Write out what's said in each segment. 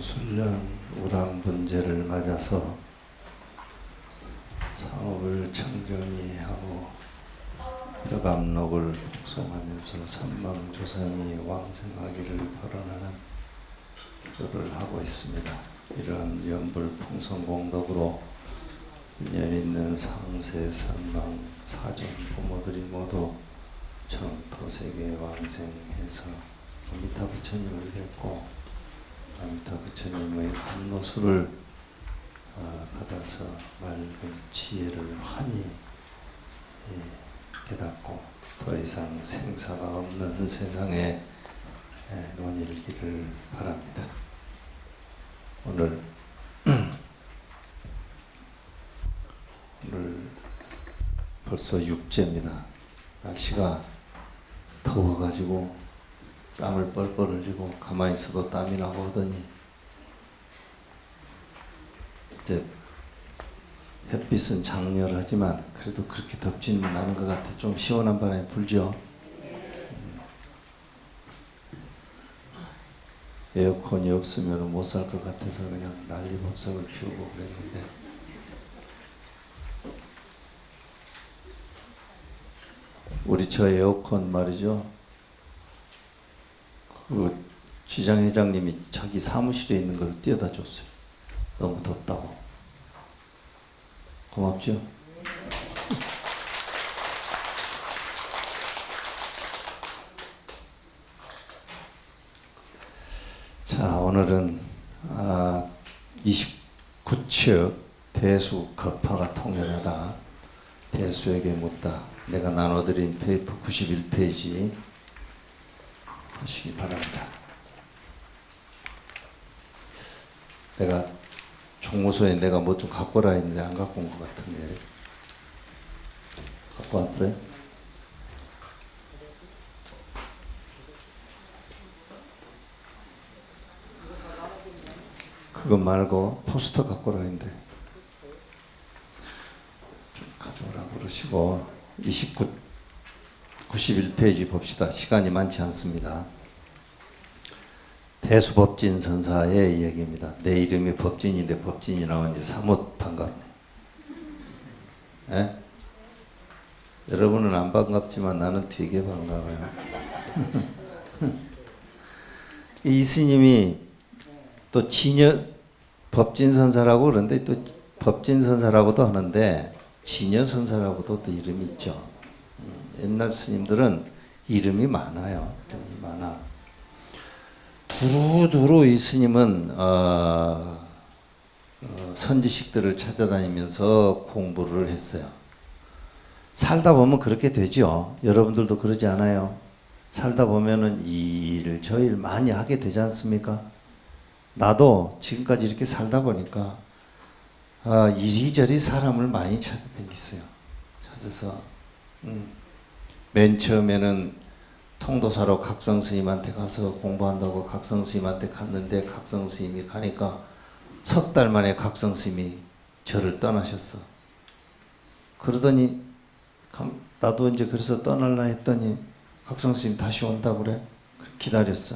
무술년 우랑분제를 맞아서 사업을 청정히 하고 벽암록을 독송하면서 삼망조상이 왕생하기를 발언하는 기도를 하고 있습니다. 이러한 연불풍성공덕으로 인연 있는 상세, 산망, 사전 부모들이 모두 정토세계 왕생해서 아미타 부처님을 뵙고 아미타 부처님의 감로수를 받아서 맑은 지혜를 환히 깨닫고 더 이상 생사가 없는 세상에 논일기를 바랍니다. 오늘 벌써 육제입니다. 날씨가 더워가지고 땀을 뻘뻘 흘리고 가만히 있어도 땀이 나고 하더니 이제 햇빛은 장렬하지만 그래도 그렇게 덥지는 않은 것 같아. 좀 시원한 바람이 불죠. 에어컨이 없으면 못 살 것 같아서 그냥 난리법석을 피우고 그랬는데 우리 저 에어컨 말이죠. 그 시장 회장님이 자기 사무실에 있는 걸 띄워다 줬어요. 너무 덥다고. 고맙죠? 자, 오늘은 29척 대수 거파가 통렬하다. 대수에게 묻다. 내가 나눠드린 페이퍼 91페이지 보시기 바랍니다. 내가 종무소에 내가 뭐 좀 갖고 오라 했는데 안 갖고 온 것 같은데 갖고 왔어요? 그거 말고 포스터 갖고 오라 했는데 좀 가져오라고 그러시고 91페이지 봅시다. 시간이 많지 않습니다. 대수법진 선사의 이야기입니다. 내 이름이 법진인데 법진이 나오니 사뭇 반갑네. 에? 여러분은 안 반갑지만 나는 되게 반가워요. 이 스님이 또 진여 법진 선사라고 그러는데 또 법진 선사라고도 하는데 진여 선사라고도 또 이름이 있죠. 옛날 스님들은 이름이 많아요. 이름이 많아. 두루두루 이 스님은 선지식들을 찾아다니면서 공부를 했어요. 살다 보면 그렇게 되죠. 여러분들도 그러지 않아요? 살다 보면은 이 일 저 일 많이 하게 되지 않습니까? 나도 지금까지 이렇게 살다 보니까 이리저리 사람을 많이 찾아다녔어요. 찾아서 맨 처음에는 통도사로 각성스님한테 가서 공부한다고 각성스님한테 갔는데 각성스님이 가니까 석 달 만에 각성스님이 저를 떠나셨어. 그러더니 나도 이제 그래서 떠날라 했더니 각성스님 다시 온다고 그래. 기다렸어.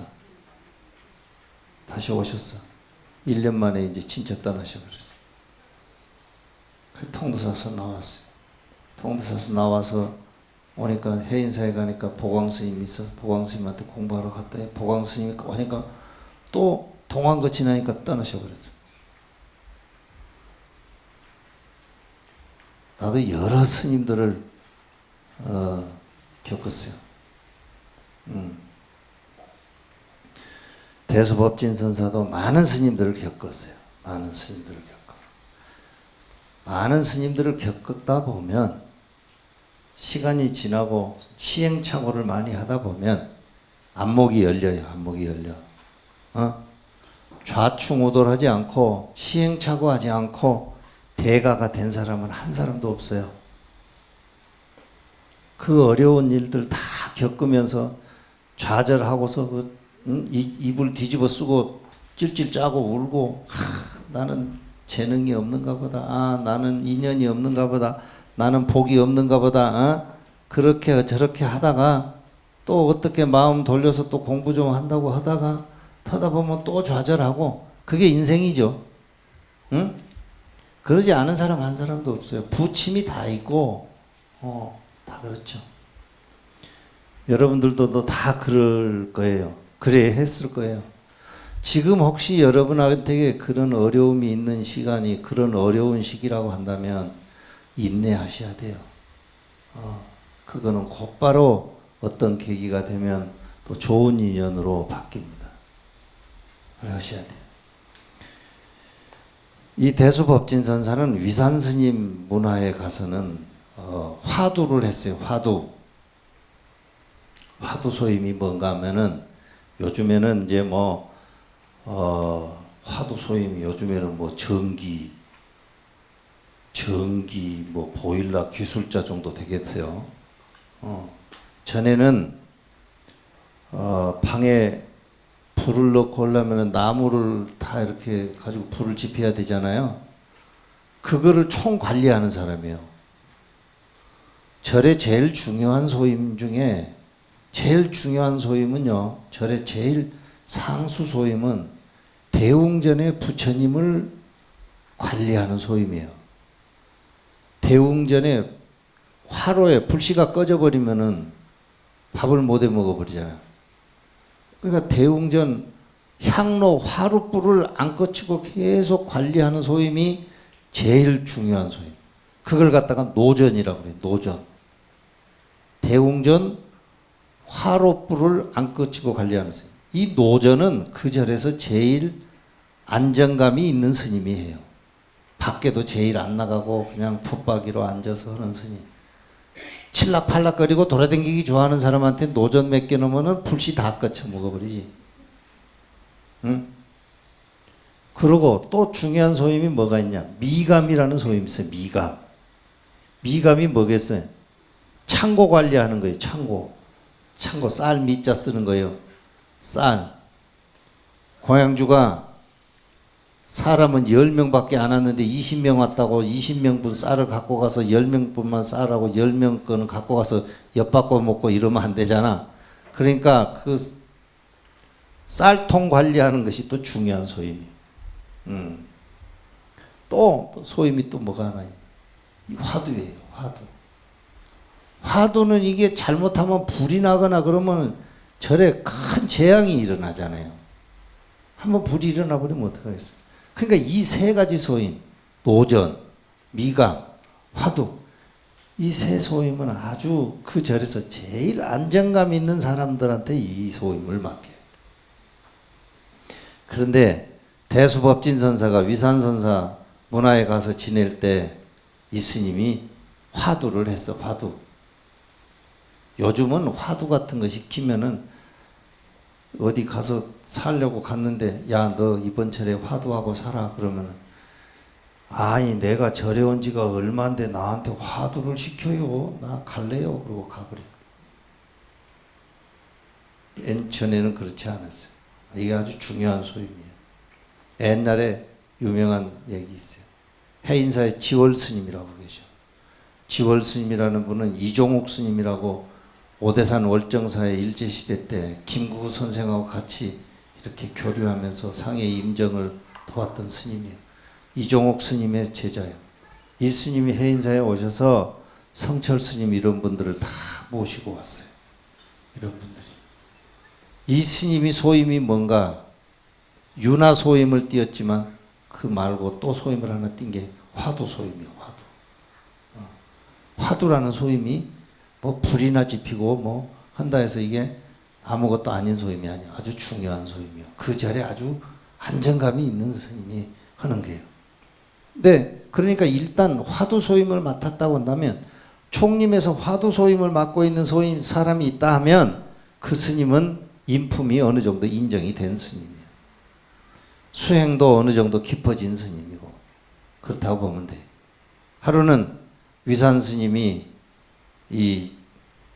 다시 오셨어. 1년 만에 이제 진짜 떠나셔버렸어. 그 통도사서 나왔어요. 통도사서 나와서 오니까 해인사에 가니까 보광스님이 있어. 보광스님한테 공부하러 갔더니 보광스님이 오니까 또 동안거 지나니까 떠나셔버렸어. 나도 여러 스님들을 겪었어요. 대수법진선사도 많은 스님들을 겪었어요. 많은 스님들을 겪어. 많은 스님들을 겪다 보면 시간이 지나고 시행착오를 많이 하다 보면 안목이 열려요. 안목이 열려. 좌충우돌하지 않고 시행착오하지 않고 대가가 된 사람은 한 사람도 없어요. 그 어려운 일들 다 겪으면서 좌절하고서 이불 뒤집어 쓰고 찔찔 짜고 울고 나는 재능이 없는가 보다. 나는 인연이 없는가 보다. 나는 복이 없는가 보다. 그렇게 저렇게 하다가 또 어떻게 마음 돌려서 또 공부 좀 한다고 하다가 보면 또 좌절하고 그게 인생이죠. 응? 그러지 않은 사람 한 사람도 없어요. 부침이 다 있고, 다 그렇죠. 여러분들도 다 그럴 거예요. 그래 했을 거예요. 지금 혹시 여러분한테 그런 어려움이 있는 시간이 그런 어려운 시기라고 한다면 인내하셔야 돼요. 그거는 곧바로 어떤 계기가 되면 또 좋은 인연으로 바뀝니다. 그러셔야 돼요. 이 대수법진선사는 위산스님 문화에 가서는 화두를 했어요. 화두 소임이 뭔가 하면은 요즘에는 이제 화두 소임이 요즘에는 전기 보일러 기술자 정도 되겠어요. 전에는 방에 불을 넣고 하려면 나무를 다 이렇게 가지고 불을 지펴야 되잖아요. 그거를 총 관리하는 사람이에요. 절의 제일 중요한 소임 중에 제일 중요한 소임은요. 절의 제일 상수 소임은 대웅전의 부처님을 관리하는 소임이에요. 대웅전에 화로에 불씨가 꺼져버리면은 밥을 못 해 먹어버리잖아요. 그러니까 대웅전 향로 화룻불을 안 꺼치고 계속 관리하는 소임이 제일 중요한 소임. 그걸 갖다가 노전이라고 그래요. 노전. 대웅전 화롯불을 안 꺼치고 관리하는 스님. 이 노전은 그 절에서 제일 안정감이 있는 스님이에요. 밖에도 제일 안 나가고 그냥 풋박이로 앉아서 하는 스님. 칠락팔락거리고 돌아다니기 좋아하는 사람한테 노전 몇 개 넣으면 불씨 다 꺼쳐 먹어버리지. 응? 그리고 또 중요한 소임이 뭐가 있냐. 미감이라는 소임이 있어요. 미감. 미감이 뭐겠어요? 창고 관리하는 거예요. 창고 쌀 미자 쓰는 거예요. 쌀. 공양주가 사람은 10명밖에 안 왔는데 20명 왔다고 20명분 쌀을 갖고 가서 10명분만 쌀하고 10명 거는 갖고 가서 엿바꿔 먹고 이러면 안 되잖아. 그러니까 그 쌀통 관리하는 것이 또 중요한 소임이에요. 또 소임이 또 뭐가 하나 이 화두예요. 화두는 이게 잘못하면 불이 나거나 그러면 절에 큰 재앙이 일어나잖아요. 한번 불이 일어나 버리면 어떡하겠어요. 그러니까 이 세 가지 소임, 노전, 미감, 화두, 이 세 소임은 아주 그 절에서 제일 안정감 있는 사람들한테 이 소임을 맡겨요. 그런데 대수법진선사가 위산선사 문화에 가서 지낼 때 이 스님이 화두를 했어. 화두. 요즘은 화두 같은 거 시키면은 어디 가서 살려고 갔는데 야, 너 이번 절에 화두하고 살아. 그러면은 아니 내가 절에 온 지가 얼마인데 나한테 화두를 시켜요. 나 갈래요. 그러고 가버려. 전에는 그렇지 않았어요. 이게 아주 중요한 소임이에요. 옛날에 유명한 얘기 있어요. 해인사의 지월 스님이라고 계셔. 지월 스님이라는 분은 이종옥 스님이라고 오대산 월정사의 일제시대 때 김구구 선생하고 같이 이렇게 교류하면서 상해 임정을 도왔던 스님이에요. 이종옥 스님의 제자예요. 이 스님이 해인사에 오셔서 성철 스님 이런 분들을 다 모시고 왔어요. 이런 분들이. 이 스님이 소임이 뭔가 유나 소임을 띄었지만 그 말고 또 소임을 하나 띈 게 화두 소임이에요. 화두라는 소임이 뭐 불이나 지피고 뭐 한다 해서 이게 아무것도 아닌 소임이 아니야. 아주 중요한 소임이요. 그 절에 아주 안정감이 있는 스님이 하는 거예요. 네, 그러니까 일단 화두 소임을 맡았다고 한다면 총림에서 화두 소임을 맡고 있는 소임 사람이 있다 하면 그 스님은 인품이 어느 정도 인정이 된 스님이에요. 수행도 어느 정도 깊어진 스님이고 그렇다고 보면 돼. 하루는 위산 스님이 이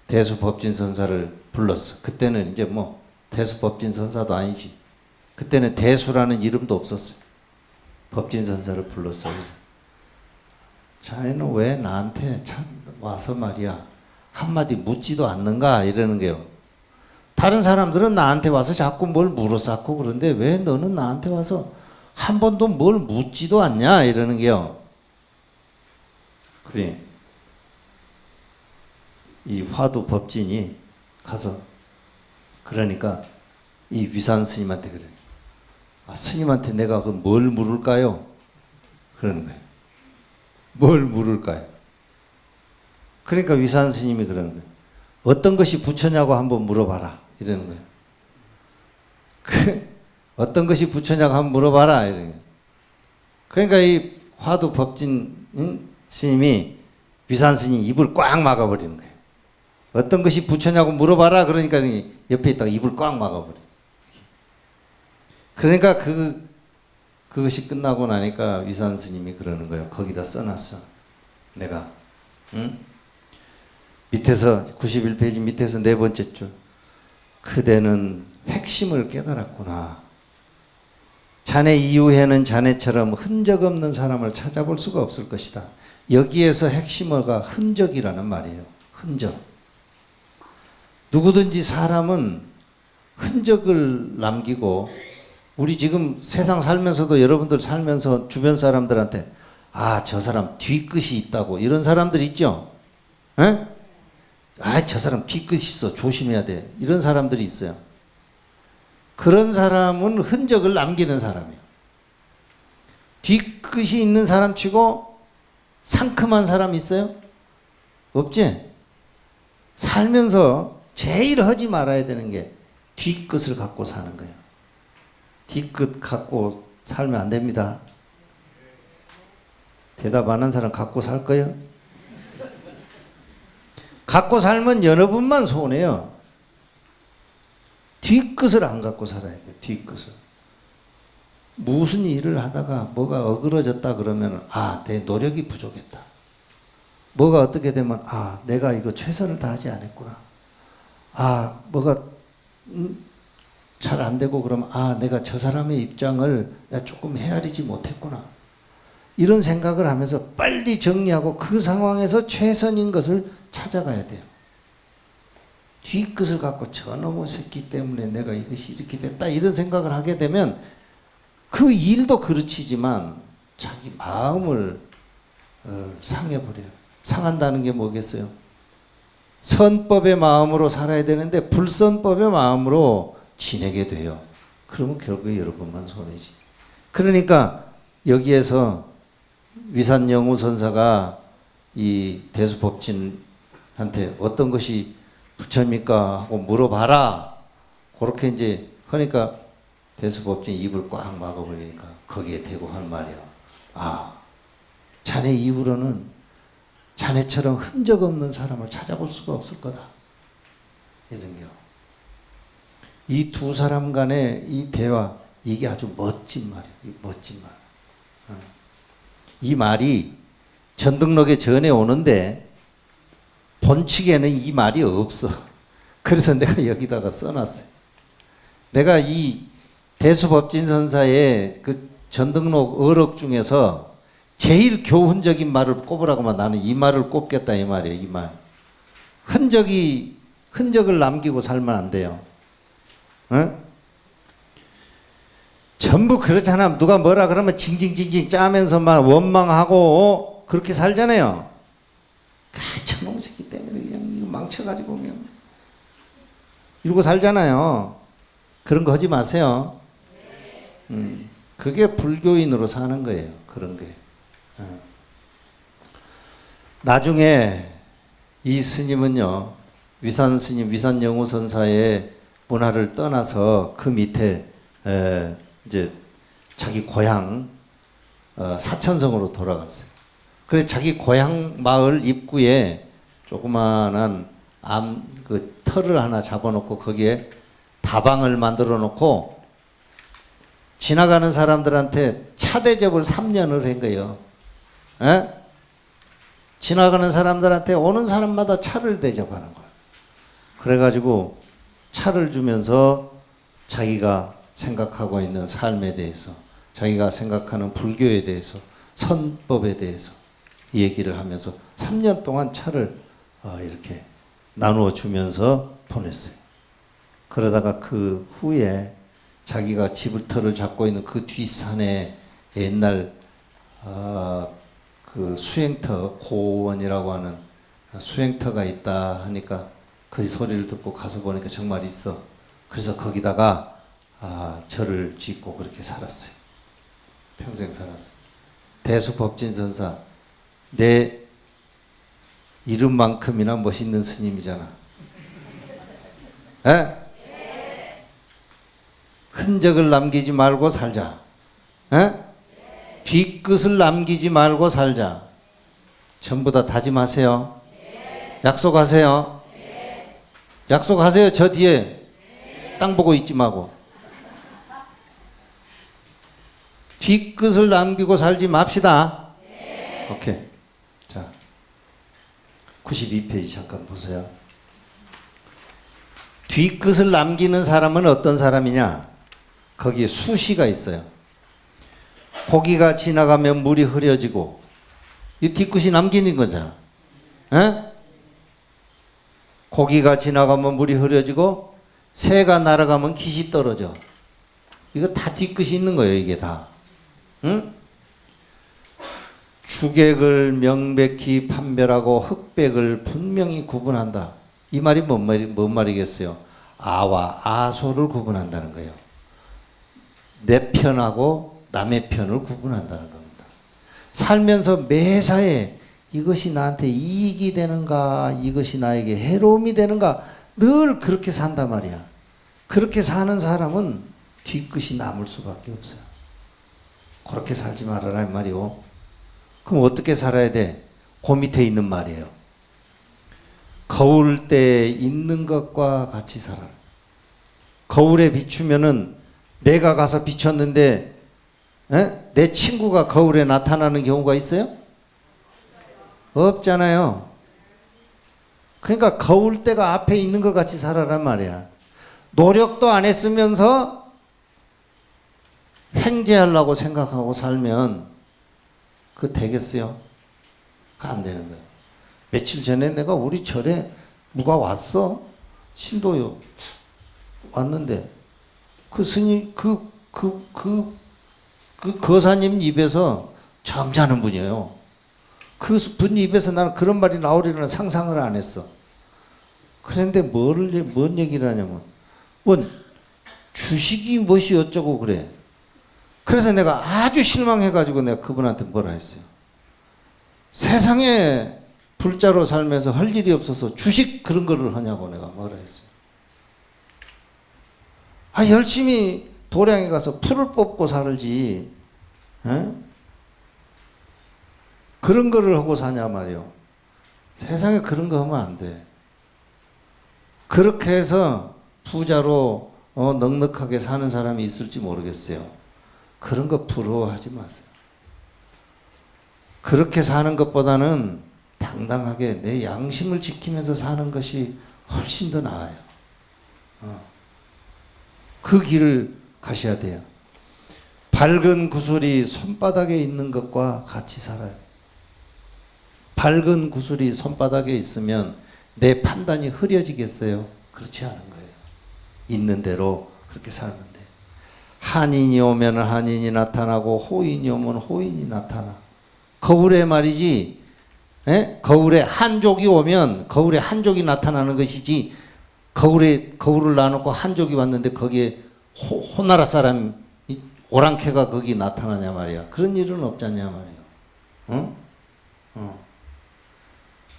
대수법진선사를 불렀어. 그때는 이제 뭐 대수법진선사도 아니지. 그때는 대수라는 이름도 없었어요. 법진선사를 불렀어. 그래서 자네는 왜 나한테 참 와서 말이야 한마디 묻지도 않는가 이러는 거예요. 다른 사람들은 나한테 와서 자꾸 뭘 물어쌌고 그런데 왜 너는 나한테 와서 한 번도 뭘 묻지도 않냐 이러는 게요. 그래. 이 화두 법진이 가서 그러니까 이 위산 스님한테 그래. 아, 스님한테 내가 그 뭘 물을까요? 그러는 거예요. 뭘 물을까요? 그러니까 위산 스님이 그러는 거예요. 어떤 것이 부처냐고 한번 물어봐라 이러는 거예요. 어떤 것이 부처냐고 한번 물어봐라 이러는 거예요. 그러니까 이 화두 법진 스님이 위산 스님 입을 꽉 막아버리는 거예요. 어떤 것이 부처냐고 물어봐라 그러니까 옆에 있다가 입을 꽉 막아버려요. 그러니까 그것이 끝나고 나니까 위산 스님이 그러는 거예요. 거기다 써놨어. 내가 응? 밑에서 91페이지 밑에서 네 번째 줄. 그대는 핵심을 깨달았구나. 자네 이후에는 자네처럼 흔적 없는 사람을 찾아볼 수가 없을 것이다. 여기에서 핵심어가 흔적이라는 말이에요. 흔적. 누구든지 사람은 흔적을 남기고 우리 지금 세상 살면서도 여러분들 살면서 주변 사람들한테 아, 저 사람 뒤끝이 있다고 이런 사람들 있죠? 에? 아, 저 사람 뒤끝이 있어. 조심해야 돼. 이런 사람들이 있어요. 그런 사람은 흔적을 남기는 사람이에요. 뒤끝이 있는 사람 치고 상큼한 사람 있어요? 없지? 살면서 제일 하지 말아야 되는 게 뒤끝을 갖고 사는 거예요. 뒤끝 갖고 살면 안 됩니다. 대답 안 한 사람 갖고 살 거예요? 갖고 살면 여러분만 손해요. 뒤끝을 안 갖고 살아야 돼요. 뒤끝을. 무슨 일을 하다가 뭐가 어그러졌다 그러면 아, 내 노력이 부족했다. 뭐가 어떻게 되면 아, 내가 이거 최선을 다하지 않았구나. 아, 뭐가 잘 안 되고 그러면 아, 내가 저 사람의 입장을 내가 조금 헤아리지 못했구나. 이런 생각을 하면서 빨리 정리하고 그 상황에서 최선인 것을 찾아가야 돼요. 뒤끝을 갖고 저놈의 새끼 때문에 내가 이것이 이렇게 됐다 이런 생각을 하게 되면 그 일도 그르치지만 자기 마음을 상해버려요. 상한다는 게 뭐겠어요? 선법의 마음으로 살아야 되는데 불선법의 마음으로 지내게 돼요. 그러면 결국에 여러분만 손해지. 그러니까 여기에서 위산영우 선사가 이 대수법진한테 어떤 것이 부처입니까? 하고 물어봐라. 그렇게 이제 하니까 대수법진 입을 꽉 막아버리니까 거기에 대고 한 말이요. 아, 자네 이후로는 자네처럼 흔적 없는 사람을 찾아볼 수가 없을 거다. 이런 게요. 이 두 사람 간의 이 대화, 이게 아주 멋진 말이에요. 이 멋진 말. 이 말이 전등록에 전해 오는데 본칙에는 이 말이 없어. 그래서 내가 여기다가 써놨어요. 내가 이 대수법진선사의 그 전등록 어록 중에서 제일 교훈적인 말을 꼽으라고만 나는 이 말을 꼽겠다 이 말이에요. 이 말. 흔적을 남기고 살면 안 돼요. 어? 전부 그렇잖아. 누가 뭐라 그러면 징징징징 짜면서 막 원망하고 그렇게 살잖아요. 아, 저놈 새끼 때문에 그냥 이거 망쳐가지고 그냥 이러고 살잖아요. 그런 거 하지 마세요. 그게 불교인으로 사는 거예요. 그런 게. 나중에 이 스님은요, 위산 스님, 위산영우 선사의 문화를 떠나서 그 밑에 이제 자기 고향 사천성으로 돌아갔어요. 그래 자기 고향 마을 입구에 조그마한 그 터를 하나 잡아놓고 거기에 다방을 만들어 놓고 지나가는 사람들한테 차 대접을 3년을 한 거예요. 에? 지나가는 사람들한테 오는 사람마다 차를 대접하는 거예요. 그래가지고 차를 주면서 자기가 생각하고 있는 삶에 대해서, 자기가 생각하는 불교에 대해서, 선법에 대해서 얘기를 하면서 3년 동안 차를 이렇게 나누어 주면서 보냈어요. 그러다가 그 후에 자기가 지불터를 잡고 있는 그 뒷산에 옛날 그 수행터 고원이라고 하는 수행터가 있다 하니까 그 소리를 듣고 가서 보니까 정말 있어. 그래서 거기다가 절을 짓고 그렇게 살았어요. 평생 살았어요. 대수법진선사, 내 이름만큼이나 멋있는 스님이잖아. 에? 흔적을 남기지 말고 살자. 에? 뒤끝을 남기지 말고 살자. 전부 다 다짐하세요. 약속하세요. 약속하세요. 저 뒤에 땅 보고 있지 말고. 뒤끝을 남기고 살지 맙시다. 오케이. 자, 92페이지 잠깐 보세요. 뒤끝을 남기는 사람은 어떤 사람이냐? 거기에 수시가 있어요. 고기가 지나가면 물이 흐려지고, 이 뒤끝이 남기는 거잖아. 에? 고기가 지나가면 물이 흐려지고, 새가 날아가면 깃이 떨어져. 이거 다 뒤끝이 있는 거예요, 이게 다. 응? 주객을 명백히 판별하고 흑백을 분명히 구분한다. 이 말이 뭔 말이겠어요? 아와 아소를 구분한다는 거예요. 내 편하고 남의 편을 구분한다는 겁니다. 살면서 매사에 이것이 나한테 이익이 되는가, 이것이 나에게 해로움이 되는가, 늘 그렇게 산단 말이야. 그렇게 사는 사람은 뒤끝이 남을 수밖에 없어요. 그렇게 살지 말아라 이 말이요. 그럼 어떻게 살아야 돼? 그 밑에 있는 말이에요. 거울 때에 있는 것과 같이 살아라. 거울에 비추면은 내가 가서 비췄는데 내 친구가 거울에 나타나는 경우가 있어요? 없잖아요. 그러니까 거울대가 앞에 있는 것 같이 살아란 말이야. 노력도 안 했으면서 횡재하려고 생각하고 살면 그거 되겠어요? 그거 안 되는 거예요. 며칠 전에 내가 우리 절에 누가 왔어? 신도요. 왔는데 그 스님 그 거사님 입에서 점잖은 분이에요. 그 분 입에서 나는 그런 말이 나오리라는 상상을 안 했어. 그런데 뭔 얘기를 하냐면 주식이 무엇이 어쩌고 그래. 그래서 내가 아주 실망해가지고 내가 그분한테 뭐라 했어요. 세상에 불자로 살면서 할 일이 없어서 주식 그런 거를 하냐고 내가 뭐라 했어요. 열심히 도량에 가서 풀을 뽑고 살지. 에? 그런 거를 하고 사냐 말이요. 세상에 그런 거 하면 안 돼. 그렇게 해서 부자로 넉넉하게 사는 사람이 있을지 모르겠어요. 그런 거 부러워하지 마세요. 그렇게 사는 것보다는 당당하게 내 양심을 지키면서 사는 것이 훨씬 더 나아요. 그 길을 가셔야 돼요. 밝은 구슬이 손바닥에 있는 것과 같이 살아요. 밝은 구슬이 손바닥에 있으면 내 판단이 흐려지겠어요? 그렇지 않은 거예요. 있는 대로 그렇게 살면 돼. 한인이 오면 한인이 나타나고 호인이 오면 호인이 나타나. 거울에 말이지, 거울에 한족이 오면 거울에 한족이 나타나는 것이지, 거울을 놔놓고 한족이 왔는데 거기에 호나라 사람 오랑캐가 거기 나타나냐 말이야. 그런 일은 없잖냐 말이야.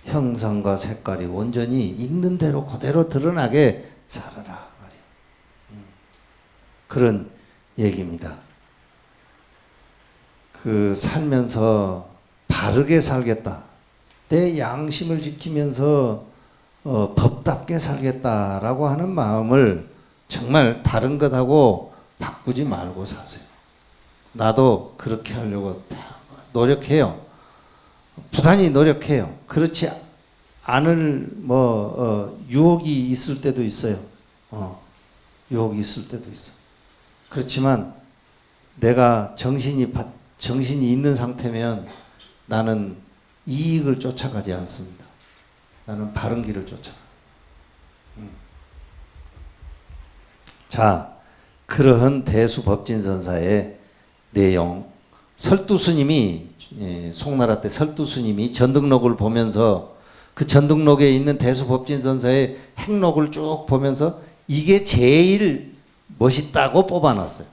형상과 색깔이 온전히 있는 대로 그대로 드러나게 살아라 말이야. 그런 얘기입니다. 살면서 바르게 살겠다. 내 양심을 지키면서 법답게 살겠다라고 하는 마음을 정말 다른 것하고 바꾸지 말고 사세요. 나도 그렇게 하려고 노력해요. 부단히 노력해요. 그렇지 않을 유혹이 있을 때도 있어요. 유혹이 있을 때도 있어. 그렇지만 내가 정신이 있는 상태면 나는 이익을 쫓아가지 않습니다. 나는 바른 길을 쫓아가. 자, 그러한 대수법진선사의 내용, 설두스님이 송나라 때 설두스님이 전등록을 보면서 그 전등록에 있는 대수법진선사의 행록을 쭉 보면서 이게 제일 멋있다고 뽑아놨어요.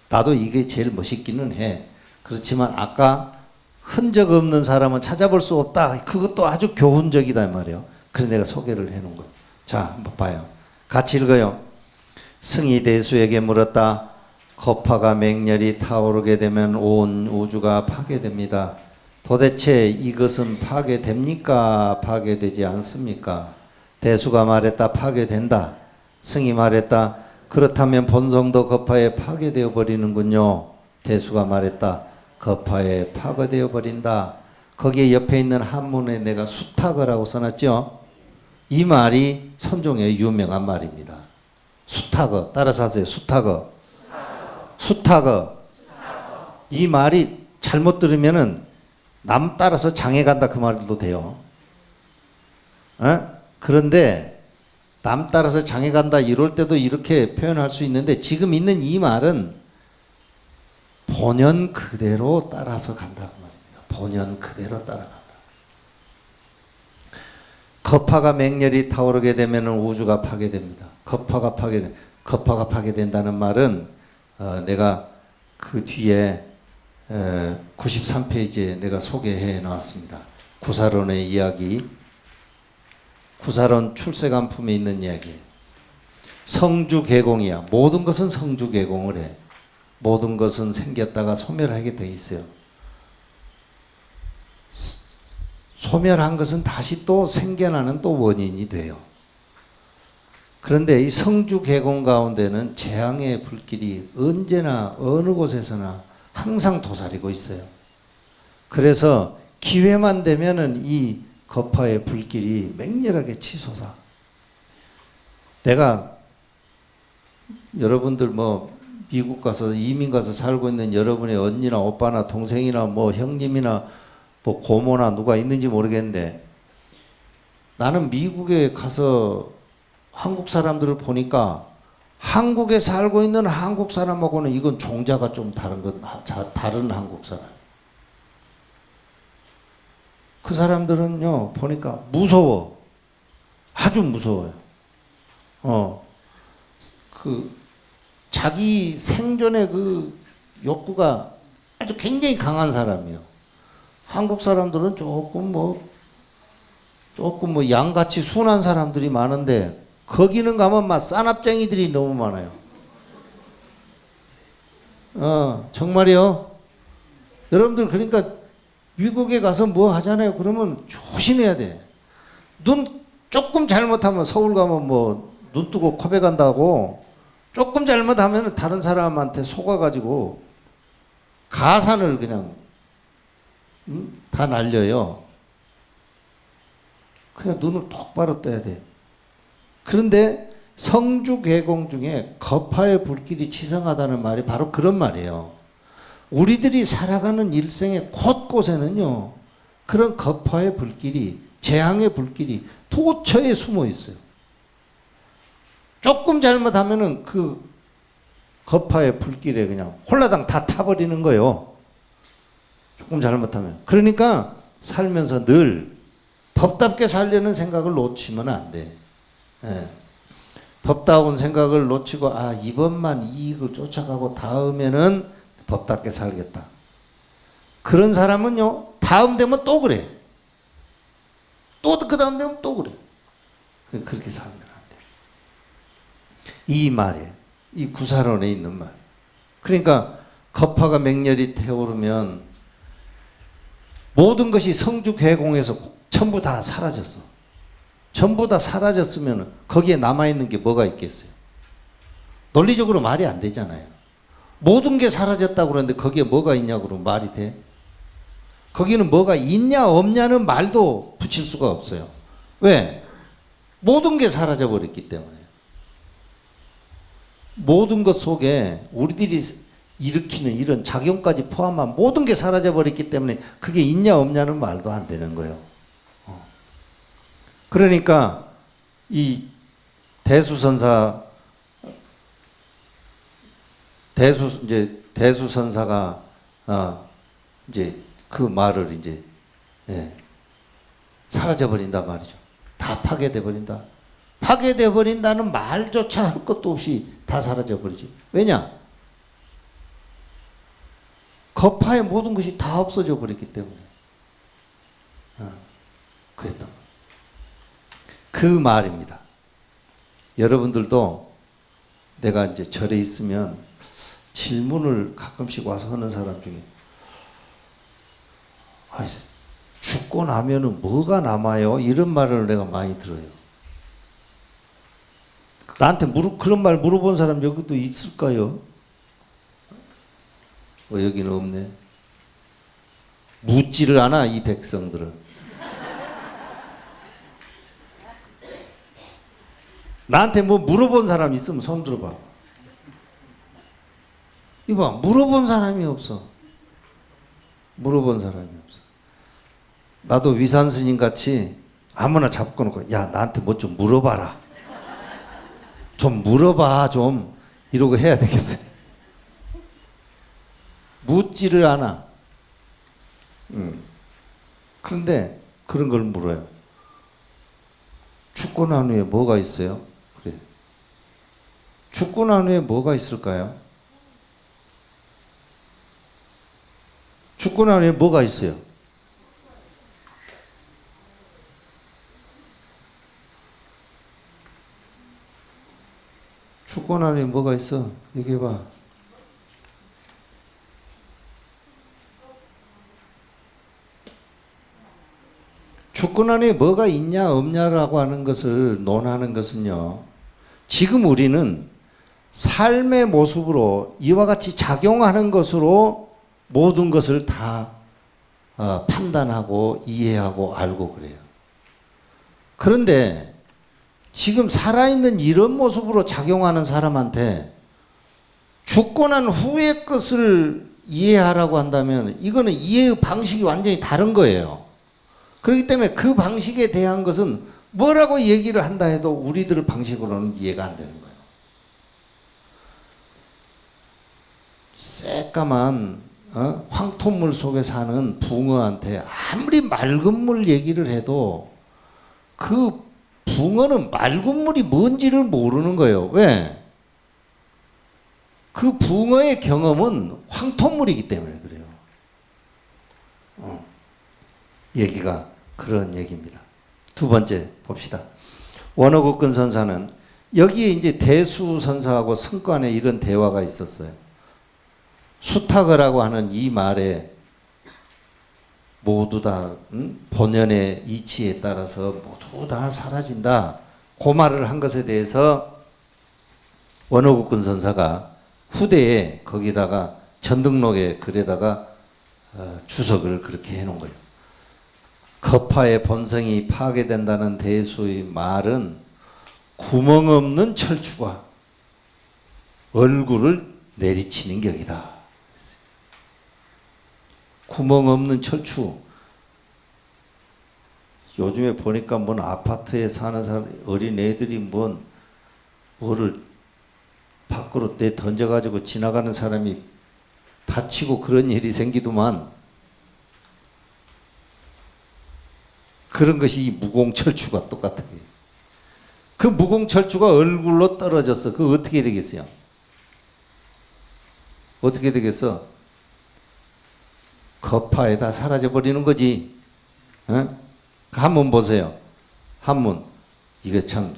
나도 이게 제일 멋있기는 해. 그렇지만 아까 흔적 없는 사람은 찾아볼 수 없다. 그것도 아주 교훈적이다 말이에요. 그래서 내가 소개를 해놓은 거예요. 자, 한번 봐요. 같이 읽어요. 승이 대수에게 물었다. 거파가 맹렬히 타오르게 되면 온 우주가 파괴됩니다. 도대체 이것은 파괴됩니까? 파괴되지 않습니까? 대수가 말했다. 파괴된다. 승이 말했다. 그렇다면 본성도 거파에 파괴되어 버리는군요. 대수가 말했다. 거파에 파괴되어 버린다. 거기에 옆에 있는 한문에 내가 수탁어라고 써놨죠. 이 말이 선종의 유명한 말입니다. 수탁어. 따라서 하세요. 수탁어. 수탁어. 이 말이 잘못 들으면은 남 따라서 장에 간다 그 말도 돼요. 그런데 남 따라서 장에 간다 이럴 때도 이렇게 표현할 수 있는데 지금 있는 이 말은 본연 그대로 따라서 간다 그 말입니다. 본연 그대로 따라간다. 거파가 맹렬히 타오르게 되면 우주가 파괴됩니다. 거파가 파괴된다는 말은 내가 그 뒤에 93페이지에 내가 소개해 놨습니다. 구사론의 이야기, 구사론 출세간품에 있는 이야기예요. 성주개공이야. 모든 것은 성주개공을 해. 모든 것은 생겼다가 소멸하게 돼 있어요. 소멸한 것은 다시 또 생겨나는 또 원인이 돼요. 그런데 이 성주개공 가운데는 재앙의 불길이 언제나 어느 곳에서나 항상 도사리고 있어요. 그래서 기회만 되면은 이 거파의 불길이 맹렬하게 치솟아. 내가 여러분들 뭐 미국 가서 이민 가서 살고 있는 여러분의 언니나 오빠나 동생이나 뭐 형님이나 뭐 고모나 누가 있는지 모르겠는데 나는 미국에 가서 한국 사람들을 보니까 한국에 살고 있는 한국 사람하고는 이건 종자가 좀 다른 한국 사람. 그 사람들은요, 보니까 무서워. 아주 무서워요. 자기 생존의 그 욕구가 아주 굉장히 강한 사람이에요. 한국 사람들은 조금 뭐 양같이 순한 사람들이 많은데 거기는 가면 막 싸납쟁이들이 너무 많아요. 정말이요. 여러분들 그러니까 미국에 가서 뭐 하잖아요. 그러면 조심해야 돼. 눈 조금 잘못하면 서울 가면 뭐 눈 뜨고 코베 간다고 조금 잘못하면 다른 사람한테 속아가지고 가산을 그냥 다 날려요. 그냥 눈을 똑바로 떠야 돼. 그런데 성주개공 중에 거파의 불길이 치성하다는 말이 바로 그런 말이에요. 우리들이 살아가는 일생의 곳곳에는요, 그런 거파의 불길이, 재앙의 불길이 도처에 숨어 있어요. 조금 잘못하면은 그 거파의 불길에 그냥 홀라당 다 타버리는 거예요. 조금 잘못하면. 그러니까 살면서 늘 법답게 살려는 생각을 놓치면 안 돼. 예. 법다운 생각을 놓치고 이번만 이익을 쫓아가고 다음에는 법답게 살겠다. 그런 사람은요, 다음 되면 또 그래. 또 그 다음 되면 또 그래. 그렇게 살면 안 돼. 이 말에, 이 구사론에 있는 말. 그러니까 거파가 맹렬히 태오르면 모든 것이 성주개공에서 전부 다 사라졌어. 전부 다 사라졌으면 거기에 남아있는 게 뭐가 있겠어요? 논리적으로 말이 안 되잖아요. 모든 게 사라졌다고 그러는데 거기에 뭐가 있냐고 그러면 말이 돼? 거기는 뭐가 있냐 없냐는 말도 붙일 수가 없어요. 왜? 모든 게 사라져 버렸기 때문에. 모든 것 속에 우리들이 일으키는 이런 작용까지 포함한 모든 게 사라져 버렸기 때문에 그게 있냐 없냐는 말도 안 되는 거예요. 그러니까 이 대수선사 대수선사가 이제 그 말을 이제 사라져 버린단 말이죠. 다 파괴돼 버린다. 파괴돼 버린다는 말조차 할 것도 없이 다 사라져 버리지. 왜냐? 거파의 모든 것이 다 없어져 버렸기 때문에. 그랬던 그 말입니다. 여러분들도 내가 이제 절에 있으면 질문을 가끔씩 와서 하는 사람 중에 죽고 나면은 뭐가 남아요? 이런 말을 내가 많이 들어요. 나한테 그런 말 물어본 사람 여기도 있을까요? 여기는 없네. 묻지를 않아, 이 백성들은. 나한테 뭐 물어본 사람 있으면 손 들어봐. 이봐, 물어본 사람이 없어. 물어본 사람이 없어. 나도 위산 스님 같이 아무나 잡고 놓고, 야, 나한테 뭐 좀 물어봐라. 좀 물어봐, 좀. 이러고 해야 되겠어요. 묻지를 않아. 그런데 그런 걸 물어요. 죽고 난 후에 뭐가 있어요? 그래. 죽고 난 후에 뭐가 있을까요? 죽고 난 후에 뭐가 있어요? 죽고 난 후에 뭐가 있어? 얘기해봐. 죽고 난 후에 뭐가 있냐 없냐라고 하는 것을 논하는 것은요, 지금 우리는 삶의 모습으로 이와 같이 작용하는 것으로 모든 것을 다 판단하고 이해하고 알고 그래요. 그런데 지금 살아있는 이런 모습으로 작용하는 사람한테 죽고 난 후의 것을 이해하라고 한다면 이거는 이해의 방식이 완전히 다른 거예요. 그렇기 때문에 그 방식에 대한 것은 뭐라고 얘기를 한다 해도 우리들 방식으로는 이해가 안 되는 거예요. 새까만 황토물 속에 사는 붕어한테 아무리 맑은 물 얘기를 해도 그 붕어는 맑은 물이 뭔지를 모르는 거예요. 왜? 그 붕어의 경험은 황토물이기 때문에 그래요. 얘기가 그런 얘기입니다. 두 번째 봅시다. 원어국근 선사는 여기에 이제 대수 선사하고 성관에 이런 대화가 있었어요. 수탁어라고 하는 이 말에 모두 다 본연의 이치에 따라서 모두 다 사라진다. 그 말을 한 것에 대해서 원어국근 선사가 후대에 거기다가 전등록에 글에다가 주석을 그렇게 해놓은 거예요. 거파의 본성이 파괴된다는 대수의 말은 구멍 없는 철추가 얼굴을 내리치는 격이다. 구멍 없는 철추. 요즘에 보니까 뭔 아파트에 사는 사람, 어린 애들이 뭐를 밖으로 내 던져가지고 지나가는 사람이 다치고 그런 일이 생기더만. 그런 것이 이 무공철추가 똑같은 거예요. 그 무공철추가 얼굴로 떨어졌어. 그거 어떻게 되겠어요? 어떻게 되겠어? 거파에다 사라져버리는 거지. 한문 보세요. 한문. 이게 참,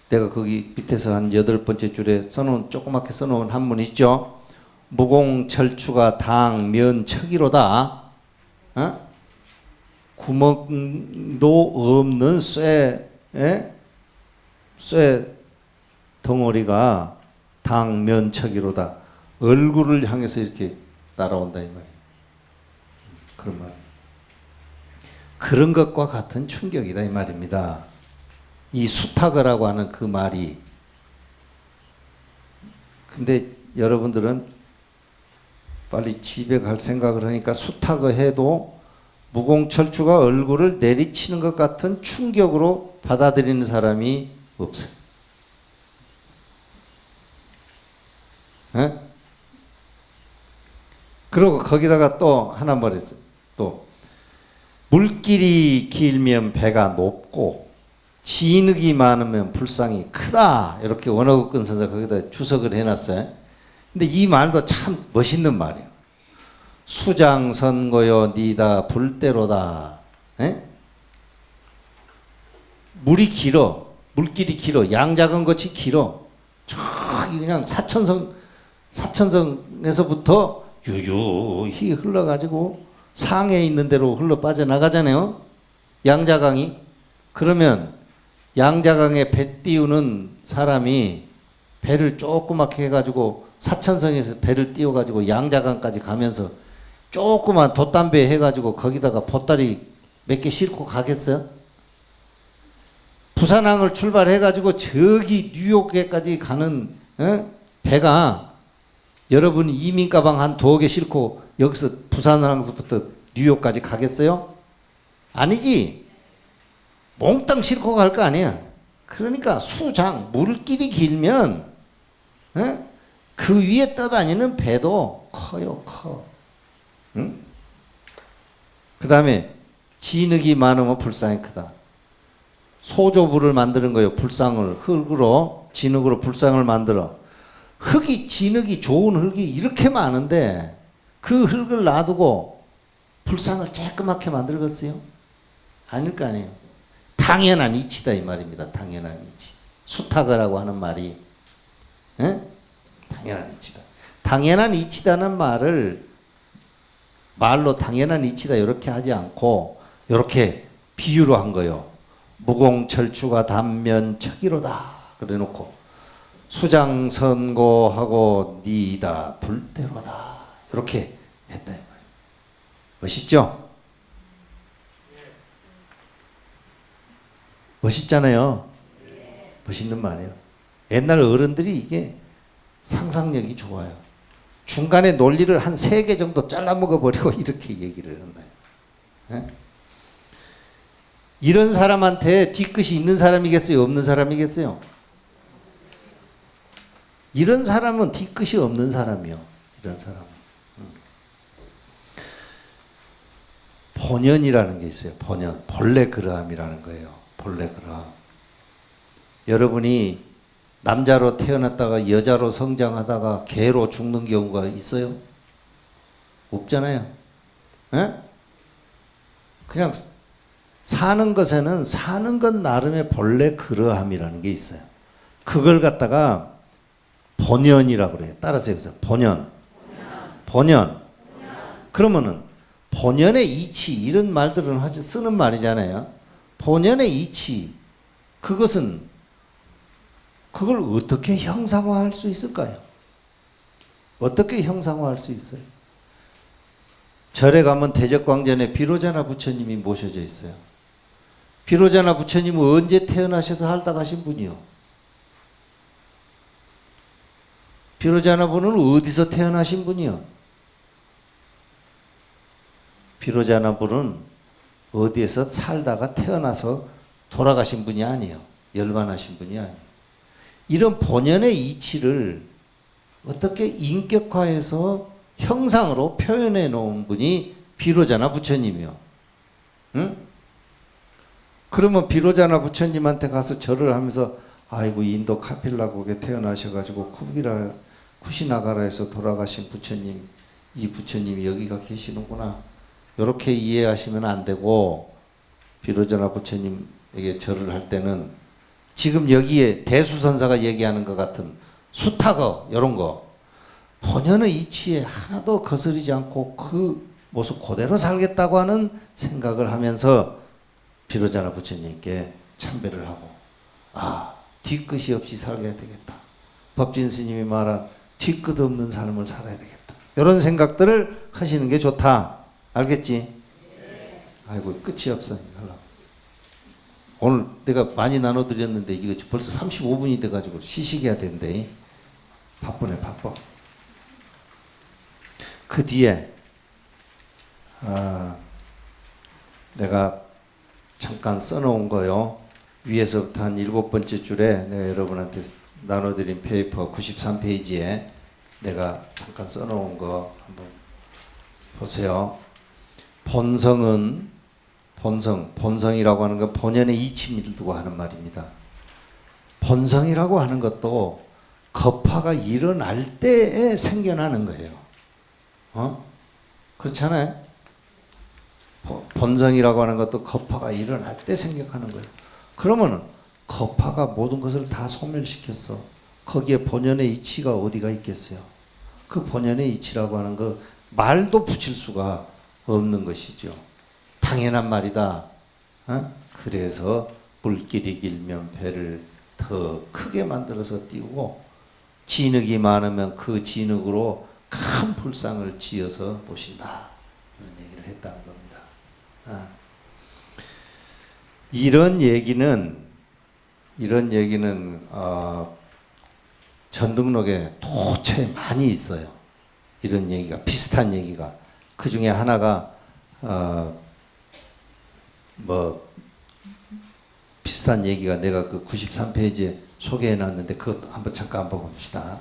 내가 거기 밑에서 한 8번째 줄에 써놓은, 조그맣게 써놓은 한문 있죠? 무공철추가 당면척이로다. 구멍도 없는 쇠 덩어리가 당면척이로다. 얼굴을 향해서 이렇게 날아온다 이 말이에요. 그런 말. 그런 것과 같은 충격이다 이 말입니다. 이 수탁어라고 하는 그 말이. 근데 여러분들은 빨리 집에 갈 생각을 하니까 수탁어 해도 무공철추가 얼굴을 내리치는 것 같은 충격으로 받아들이는 사람이 없어요. 에? 그리고 거기다가 또 하나 말했어요. 또 물길이 길면 배가 높고 진흙이 많으면 불상이 크다. 이렇게 원어국근 선생 거기다 주석을 해놨어요. 근데 이 말도 참 멋있는 말이에요. 수장선고요 니다 불대로다. 에? 물이 길어. 물길이 길어. 양작은 것이 길어. 저기 그냥 사천성에서부터 유유히 흘러가지고 상해에 있는 대로 흘러 빠져나가잖아요. 양자강이. 그러면 양자강에 배 띄우는 사람이 배를 조그맣게 해가지고 사천성에서 배를 띄워가지고 양자강까지 가면서 조그만 돛담배 해가지고 거기다가 보따리 몇 개 싣고 가겠어요? 부산항을 출발해가지고 저기 뉴욕에까지 가는 배가 여러분 이민 가방 한 2개 싣고 여기서 부산항에서부터 뉴욕까지 가겠어요? 아니지. 몽땅 싣고 갈 거 아니야. 그러니까 수장 물길이 길면 그 위에 떠다니는 배도 커요. 커. 응? 그 다음에 진흙이 많으면 불상이 크다. 소조불을 만드는 거예요. 불상을 흙으로 진흙으로 불상을 만들어. 흙이 진흙이 좋은 흙이 이렇게 많은데 그 흙을 놔두고 불상을 쬐끄맣게 만들겠어요? 아닐 거 아니에요. 당연한 이치다 이 말입니다. 당연한 이치. 수탁어라고 하는 말이 당연한 이치다. 당연한 이치다는 말을 말로 당연한 이치다 이렇게 하지 않고 이렇게 비유로 한 거예요. 무공철주가 단면척이로다 그래 놓고 수장선고하고 니다 불대로다 이렇게 했다 이 말이에요. 멋있죠? 멋있잖아요. 멋있는 말이에요. 옛날 어른들이 이게 상상력이 좋아요. 중간에 논리를 한 3개 정도 잘라먹어버리고 이렇게 얘기를 한다. 이런 사람한테 뒤끝이 있는 사람이겠어요? 없는 사람이겠어요? 이런 사람은 뒤끝이 없는 사람이요. 이런 사람은. 본연이라는 게 있어요. 본연. 본래 그러함이라는 거예요. 본래 그러함. 여러분이 남자로 태어났다가 여자로 성장하다가 개로 죽는 경우가 있어요? 없잖아요. 에? 그냥 사는 것에는 사는 것 나름의 본래 그러함이라는 게 있어요. 그걸 갖다가 본연이라고 그래요. 따라서 여기서 본연. 본연. 그러면은 본연의 이치 이런 말들은 쓰는 말이잖아요. 본연의 이치 그것은 그걸 어떻게 형상화할 수 있을까요? 어떻게 형상화할 수 있어요? 절에 가면 대적광전에 비로자나 부처님이 모셔져 있어요. 비로자나 부처님은 언제 태어나셔서 살다 가신 분이요? 비로자나 분은 어디서 태어나신 분이요? 비로자나 분은 어디에서 살다가 태어나서 돌아가신 분이 아니에요. 열반하신 분이 아니에요. 이런 본연의 이치를 어떻게 인격화해서 형상으로 표현해 놓은 분이 비로자나 부처님이요. 응? 그러면 비로자나 부처님한테 가서 절을 하면서 아이고 인도 카필라국에 태어나셔가지고 쿠시나가라에서 돌아가신 부처님 이 부처님이 여기가 계시는구나 이렇게 이해하시면 안 되고 비로자나 부처님에게 절을 할 때는 지금 여기에 대수선사가 얘기하는 것 같은 수탁어 이런 거 본연의 이치에 하나도 거스르지 않고 그 모습 그대로 살겠다고 하는 생각을 하면서 비로자나 부처님께 참배를 하고 뒤끝이 없이 살아야 되겠다. 법진 스님이 말한 뒤끝 없는 삶을 살아야 되겠다. 이런 생각들을 하시는 게 좋다. 알겠지? 아이고 끝이 없어. 오늘 내가 많이 나눠드렸는데 이거 벌써 35분이 돼가지고 시식해야 된대. 바쁘네 바빠. 그 뒤에 내가 잠깐 써놓은 거요. 위에서부터 한 7번째 줄에 내가 여러분한테 나눠드린 페이퍼 93페이지에 내가 잠깐 써놓은 거 한번 보세요. 본성은 본성이라고 하는 건 본연의 이치를 두고 하는 말입니다. 본성이라고 하는 것도 겁화가 일어날 때에 생겨나는 거예요. 그렇잖아요. 본성이라고 하는 것도 겁화가 일어날 때 생겨나는 거예요. 그러면 겁화가 모든 것을 다 소멸시켰어. 거기에 본연의 이치가 어디가 있겠어요? 그 본연의 이치라고 하는 거 말도 붙일 수가 없는 것이죠. 당연한 말이다. 그래서 물길이 길면 배를 더 크게 만들어서 띄우고 진흙이 많으면 그 진흙으로 큰 불상을 지어서 모신다. 이런 얘기를 했다는 겁니다. 이런 얘기는 전등록에 도처에 많이 있어요. 이런 얘기가 비슷한 얘기가 그 중에 하나가 비슷한 얘기가 내가 그 93페이지에 소개해놨는데 그것도 한번 잠깐 한번 봅시다.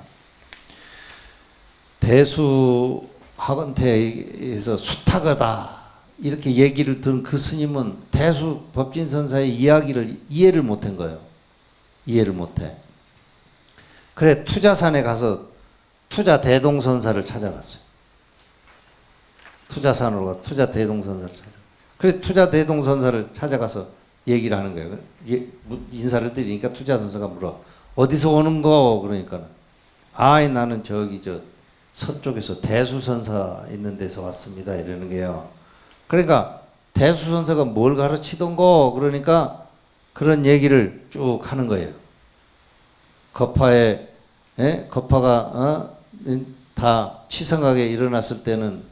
대수 학원태에서 수탁하다 이렇게 얘기를 들은 그 스님은 대수 법진선사의 이야기를 이해를 못한 거예요. 이해를 못해. 그래 투자산에 가서 투자 대동선사를 찾아갔어요. 투자산으로 가 투자 대동선사를 찾아. 그래 투자 대동선사를 찾아가서 얘기를 하는 거예요. 인사를 드리니까 투자선사가 물어. 어디서 오는 거? 그러니까 나는 저기 저 서쪽에서 대수선사 있는 데서 왔습니다. 이러는 거예요. 그러니까 대수선사가 뭘 가르치던 거? 그러니까 그런 얘기를 쭉 하는 거예요. 겁화가 다 치성하게 일어났을 때는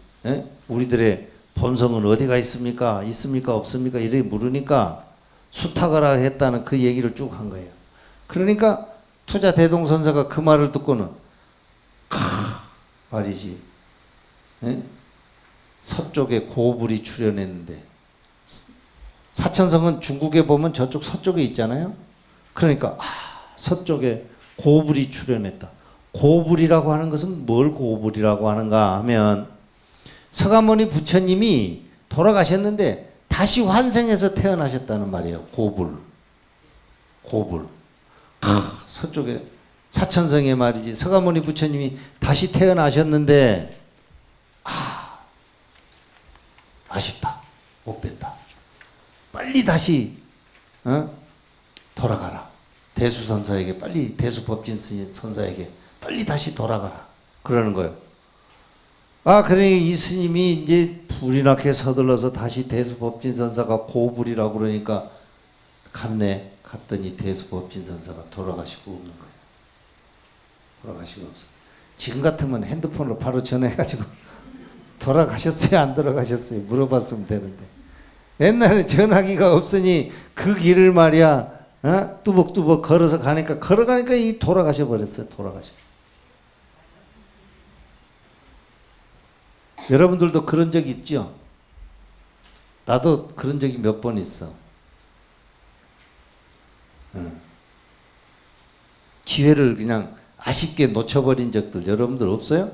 우리들의 본성은 어디가 있습니까? 있습니까? 없습니까? 이렇게 물으니까 수탁하라 했다는 그 얘기를 쭉 한 거예요. 그러니까 투자 대동선사가 그 말을 듣고는 말이지. 서쪽에 고불이 출현했는데 사천성은 중국에 보면 저쪽 서쪽에 있잖아요. 그러니까 서쪽에 고불이 출현했다. 고불이라고 하는 것은 뭘 고불이라고 하는가 하면 서가모니 부처님이 돌아가셨는데 다시 환생해서 태어나셨다는 말이에요. 고불. 서쪽에 사천성에 말이지. 서가모니 부처님이 다시 태어나셨는데 아쉽다. 못 뵀다. 빨리 다시 돌아가라. 대수선사에게 빨리 대수법진선사에게 빨리 다시 돌아가라. 그러는 거예요. 그러니까 이 스님이 이제 불이 나게 서둘러서 다시 대수법진선사가 고불이라고 그러니까 갔네. 갔더니 대수법진선사가 돌아가시고 없는 거예요. 돌아가시고 없어. 지금 같으면 핸드폰으로 바로 전화해가지고 돌아가셨어요? 안 돌아가셨어요? 물어봤으면 되는데 옛날에 전화기가 없으니 그 길을 말이야 뚜벅뚜벅 걸어가니까 이 돌아가셔 버렸어요. 여러분들도 그런 적 있죠? 나도 그런 적이 몇 번 있어. 기회를 그냥 아쉽게 놓쳐버린 적들 여러분들 없어요?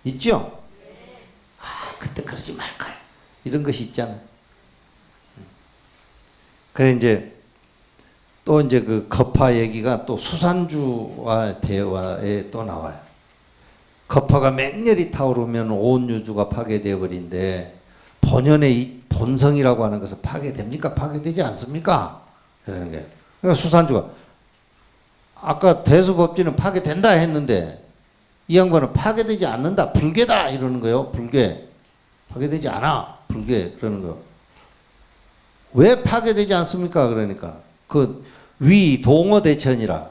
있죠? 그때 그러지 말걸. 이런 것이 있잖아요. 그래 이제 또 이제 그 겁화 얘기가 또 수산주와 대화에 또 나와요. 겁화가 맹렬히 타오르면 온 유주가 파괴되어 버린데 본연의 이 본성이라고 하는 것은 파괴됩니까? 파괴되지 않습니까? 그러는 거예요. 그러니까 수산주가 아까 대수법진은 파괴된다 했는데 이 양반은 파괴되지 않는다. 불괴다 이러는 거예요. 불괴. 파괴되지 않아. 불괴 그러는 거예요. 왜 파괴되지 않습니까? 그러니까 그 위동어대천이라.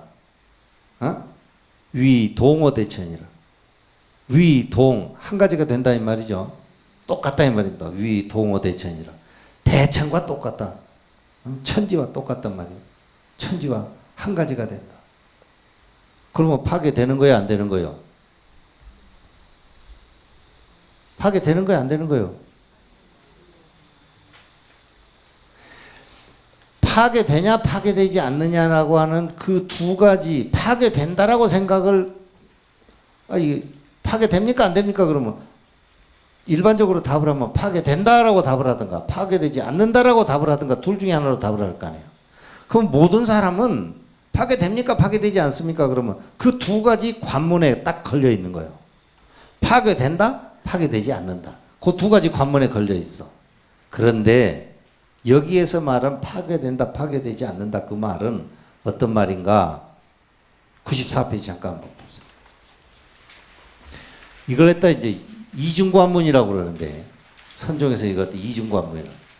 위동어대천이라. 위동 한 가지가 된다 이 말이죠. 똑같다 이 말입니다. 위동어대천이라. 대천과 똑같다. 천지와 똑같단 말이에요. 천지와 한 가지가 된다. 그러면 파괴되는 거예요? 안 되는 거예요? 파괴되는 거예요? 안 되는 거예요? 파괴되냐 파괴되지 않느냐라고 하는 그 두 가지 파괴된다라고 생각을 아, 이게 파괴됩니까? 안 됩니까? 그러면 일반적으로 답을 하면 파괴된다라고 답을 하든가 파괴되지 않는다라고 답을 하든가 둘 중에 하나로 답을 할 거 아니에요. 그럼 모든 사람은 파괴됩니까? 파괴되지 않습니까? 그러면 그 두 가지 관문에 딱 걸려 있는 거예요. 파괴된다? 파괴되지 않는다. 그 두 가지 관문에 걸려 있어. 그런데 여기에서 말은 파괴된다, 파괴되지 않는다. 그 말은 어떤 말인가? 94페이지 잠깐 한번 보세요. 이걸 했다 이제 이중관문이라고 그러는데 선종에서 이것도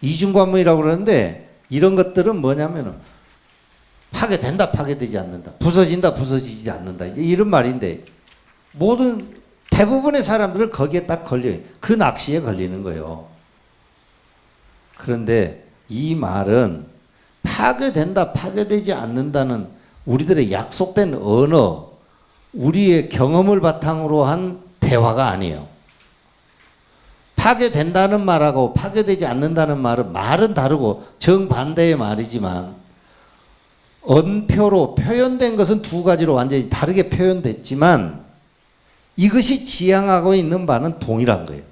이중관문이라고 그러는데 이런 것들은 뭐냐면은 파괴된다, 파괴되지 않는다. 부서진다, 부서지지 않는다. 이런 말인데 모든 대부분의 사람들은 거기에 딱 걸려요. 그 낚시에 걸리는 거예요. 그런데 이 말은 파괴된다, 파괴되지 않는다는 우리들의 약속된 언어, 우리의 경험을 바탕으로 한 대화가 아니에요. 파괴된다는 말하고 파괴되지 않는다는 말은 다르고 정반대의 말이지만 언표로 표현된 것은 두 가지로 완전히 다르게 표현됐지만 이것이 지향하고 있는 바는 동일한 거예요.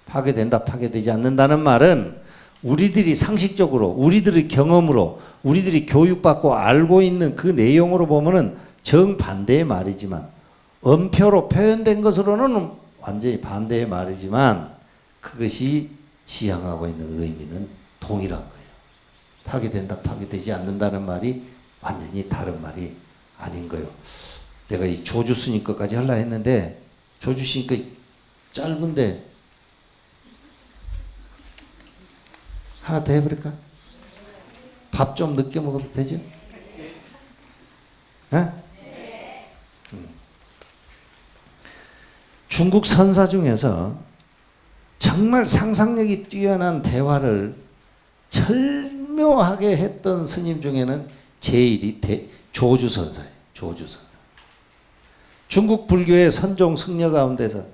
파괴된다, 파괴되지 않는다는 말은 우리들이 상식적으로, 우리들의 경험으로, 우리들이 교육받고 알고 있는 그 내용으로 보면은 정반대의 말이지만 언표로 표현된 것으로는 완전히 반대의 말이지만 그것이 지향하고 있는 의미는 동일한 거예요. 파괴된다, 파괴되지 않는다는 말이 완전히 다른 말이 아닌 거예요. 내가 이 조주 스님 것까지 하려 했는데 조주 스님 거 짧은데 하나 더 해버릴까? 밥 좀 늦게 먹어도 되죠? 네? 중국 선사 중에서 정말 상상력이 뛰어난 대화를 절묘하게 했던 스님 중에는 제일이 조주 선사예요. 조주 선사. 중국 불교의 선종 승려 가운데서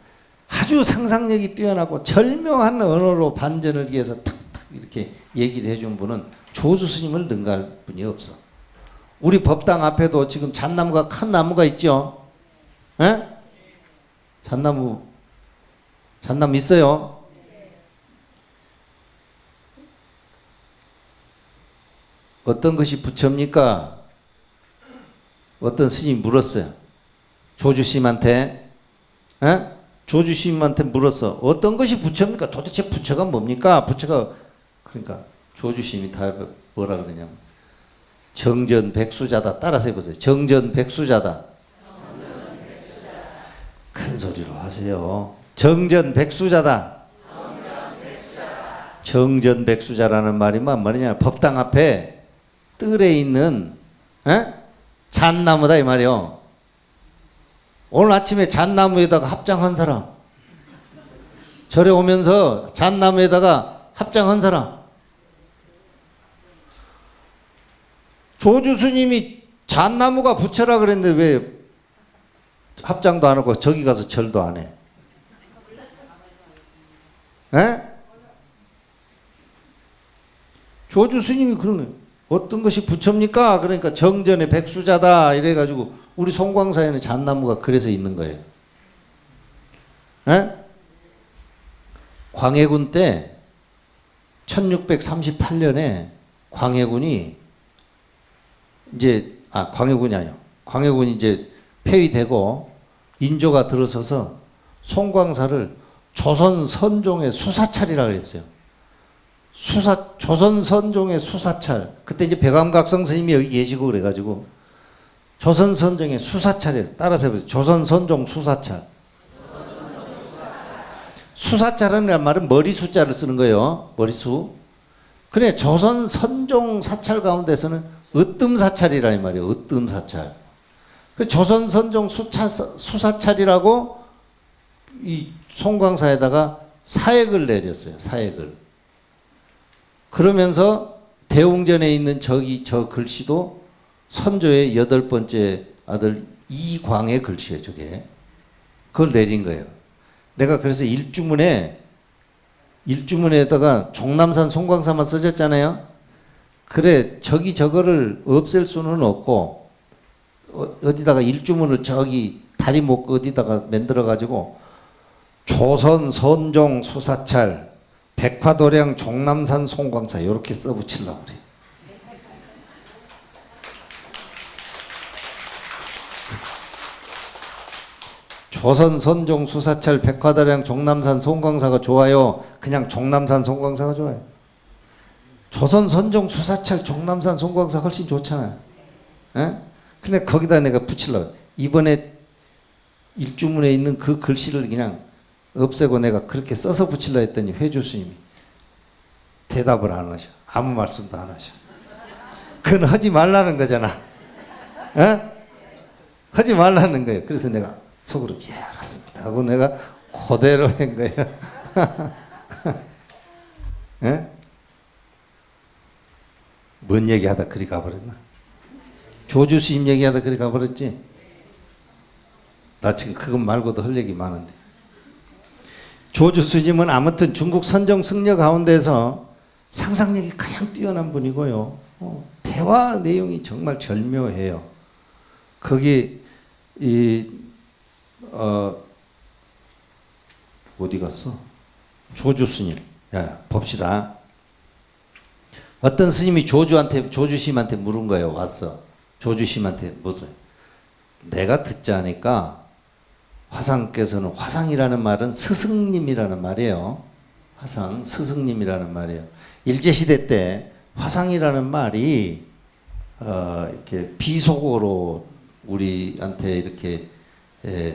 아주 상상력이 뛰어나고 절묘한 언어로 반전을 위해서 탁탁 이렇게 얘기를 해준 분은 조주 스님을 능가할 분이 없어. 우리 법당 앞에도 지금 잣나무가 큰 나무가 있죠? 에? 잣나무 있어요? 어떤 것이 부처입니까? 어떤 스님이 물었어요. 조주스님한테. 조주스님한테 물었어. 어떤 것이 부처입니까? 도대체 부처가 뭡니까? 부처가 그러니까 조주스님이 다 뭐라 그러냐면 정전백수자다. 따라서 해보세요. 정전백수자다. 큰 소리로 하세요. 정전백수자다. 정전백수자라는 말이 뭔 말이냐? 법당 앞에 뜰에 있는 잣나무다 이 말이요. 오늘 아침에 잣나무에다가 합장한 사람, 절에 오면서 잣나무에다가 합장한 사람. 조주 스님이 잣나무가 부처라 그랬는데 왜 합장도 안 하고 저기 가서 절도 안 해? 에? 조주 스님이 그런 거예요. 어떤 것이 부처입니까? 그러니까 정전의 백수자다 이래가지고 우리 송광사에는 잣나무가 그래서 있는 거예요. 에? 광해군 때 1638년에 광해군이 이제 광해군이 아니요. 광해군이 이제 폐위되고 인조가 들어서서 송광사를 조선 선종의 수사찰이라 그랬어요. 조선 선종의 수사찰. 그때 이제 백암각성 스님이 여기 계시고 그래가지고 조선 선종의 수사찰이에요. 따라서 해보세요. 조선 선종 수사찰. 수사찰이라는 말은 머리 숫자를 쓰는 거예요. 머리수. 그래 조선 선종 사찰 가운데서는 으뜸사찰이라는 말이에요. 으뜸사찰. 조선 선종 수사찰이라고 이 송광사에다가 사액을 내렸어요. 사액을. 그러면서 대웅전에 있는 저 글씨도 선조의 8번째 아들 이광의 글씨예요. 저게. 그걸 내린 거예요. 내가 그래서 일주문에다가 종남산 송광사만 써졌잖아요. 그래 저거를 없앨 수는 없고 어디다가 일주문을 저기 다리 못 어디다가 만들어 가지고 조선 선종 수사찰 백화도량 종남산 송광사 이렇게 써붙이려고 그래. 조선 선종 수사찰 백화도량 종남산 송광사가 좋아요? 그냥 종남산 송광사가 좋아요? 조선 선종 수사찰 종남산 송광사 훨씬 좋잖아요. 에? 근데 거기다 내가 붙이려고. 이번에 일주문에 있는 그 글씨를 그냥 없애고 내가 그렇게 써서 붙이려 했더니 회주 스님이 대답을 안 하셔. 아무 말씀도 안 하셔. 그건 하지 말라는 거잖아. 에? 하지 말라는 거예요. 그래서 내가 속으로 예 알았습니다 하고 내가 그대로 한 거예요. 에? 뭔 얘기하다 그리 가버렸나? 조주 스님 얘기하다 그리 가버렸지? 나 지금 그것 말고도 할 얘기 많은데. 조주 스님은 아무튼 중국 선정 승려 가운데서 상상력이 가장 뛰어난 분이고요. 대화 내용이 정말 절묘해요. 거기 어디 갔어? 조주 스님. 야, 봅시다. 어떤 스님이 조주심한테 물은 거예요. 왔어. 조주심한테 물어요. 내가 듣자 하니까 화상께서는, 화상이라는 말은 스승님이라는 말이에요. 화상, 스승님이라는 말이에요. 일제시대 때 화상이라는 말이 이렇게 비속어로 우리한테 이렇게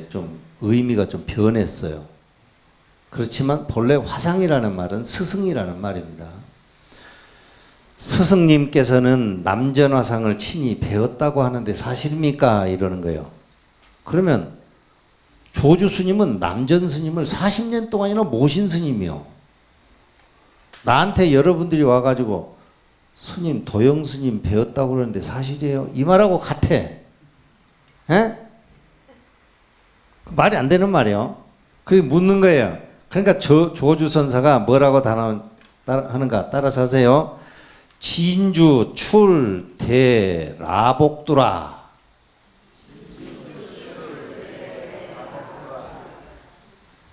좀 의미가 좀 변했어요. 그렇지만 본래 화상이라는 말은 스승이라는 말입니다. 스승님께서는 남전화상을 친히 배웠다고 하는데 사실입니까? 이러는 거예요. 그러면 조주 스님은 남전 스님을 40년 동안이나 모신 스님이요. 나한테 여러분들이 와가지고 스님, 도영 스님 배웠다고 그러는데 사실이에요? 이 말하고 같아. 에? 말이 안 되는 말이에요. 그게 묻는 거예요. 그러니까 조주 선사가 뭐라고 하는가 따라서 하세요. 진주 출대 라복두라.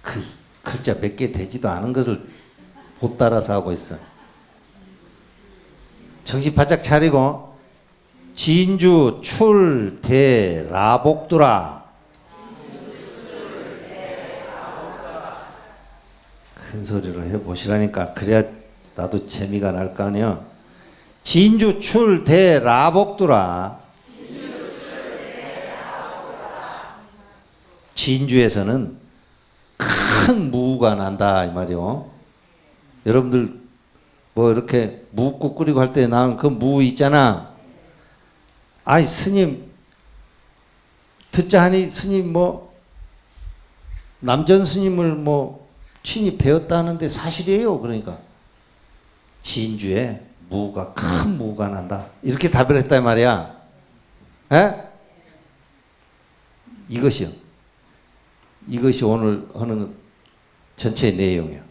그 글자 몇 개 되지도 않은 것을 못 따라서 하고 있어. 정신 바짝 차리고. 진주 출대 라복두라. 큰 소리로 해보시라니까. 그래야 나도 재미가 날 거 아니야. 진주 출대 라복두라. 진주에서는 큰 무가 난다 이 말이요. 여러분들 뭐 이렇게 무국 끓이고 할 때 나는 그 무 있잖아. 아이 스님 듣자 하니 스님 뭐 남전 스님을 뭐 친히 배웠다 하는데 사실이에요. 그러니까 진주에 무가 큰 무가 난다 이렇게 답을 했다 이 말이야. 에? 이것이요. 이것이 오늘 하는 전체의 내용이에요.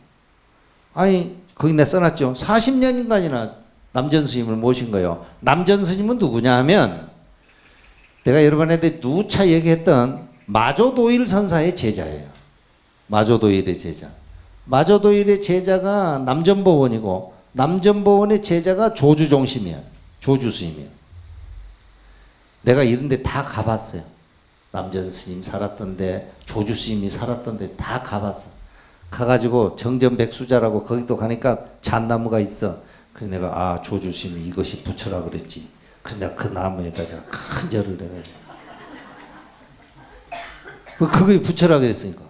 아니 거기 내가 써놨죠. 40년간이나 남전 스님을 모신 거예요. 남전 스님은 누구냐 하면 내가 여러분한테 누차 얘기했던 마조도일 선사의 제자예요. 마조도일의 제자. 마조도일의 제자가 남전보원이고 남전보원의 제자가 조주종심이야. 조주 스님이야. 내가 이런 데 다 가봤어요. 남전 스님 살았던데 조주 스님이 살았던데 다 가봤어. 가가지고 정전백수자라고 거기도 가니까 잣나무가 있어. 그래서 내가 아 조주 스님이 이것이 부처라 그랬지. 그래서 내가 그 나무에다 내가 큰 절을 내가 그게 부처라 그랬으니까.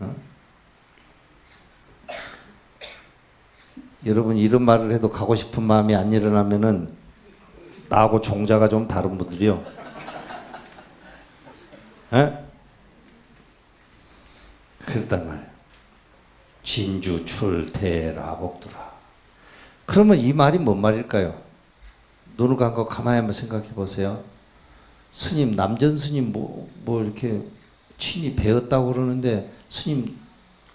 어? 여러분 이런 말을 해도 가고 싶은 마음이 안 일어나면은 나하고 종자가 좀 다른 분들이요. 에? 그랬단 말이에요. 진주 출대 라복두라. 그러면 이 말이 뭔 말일까요? 눈을 감고 가만히 한번 생각해 보세요. 스님, 남전 스님 뭐 이렇게 친히 배웠다고 그러는데 스님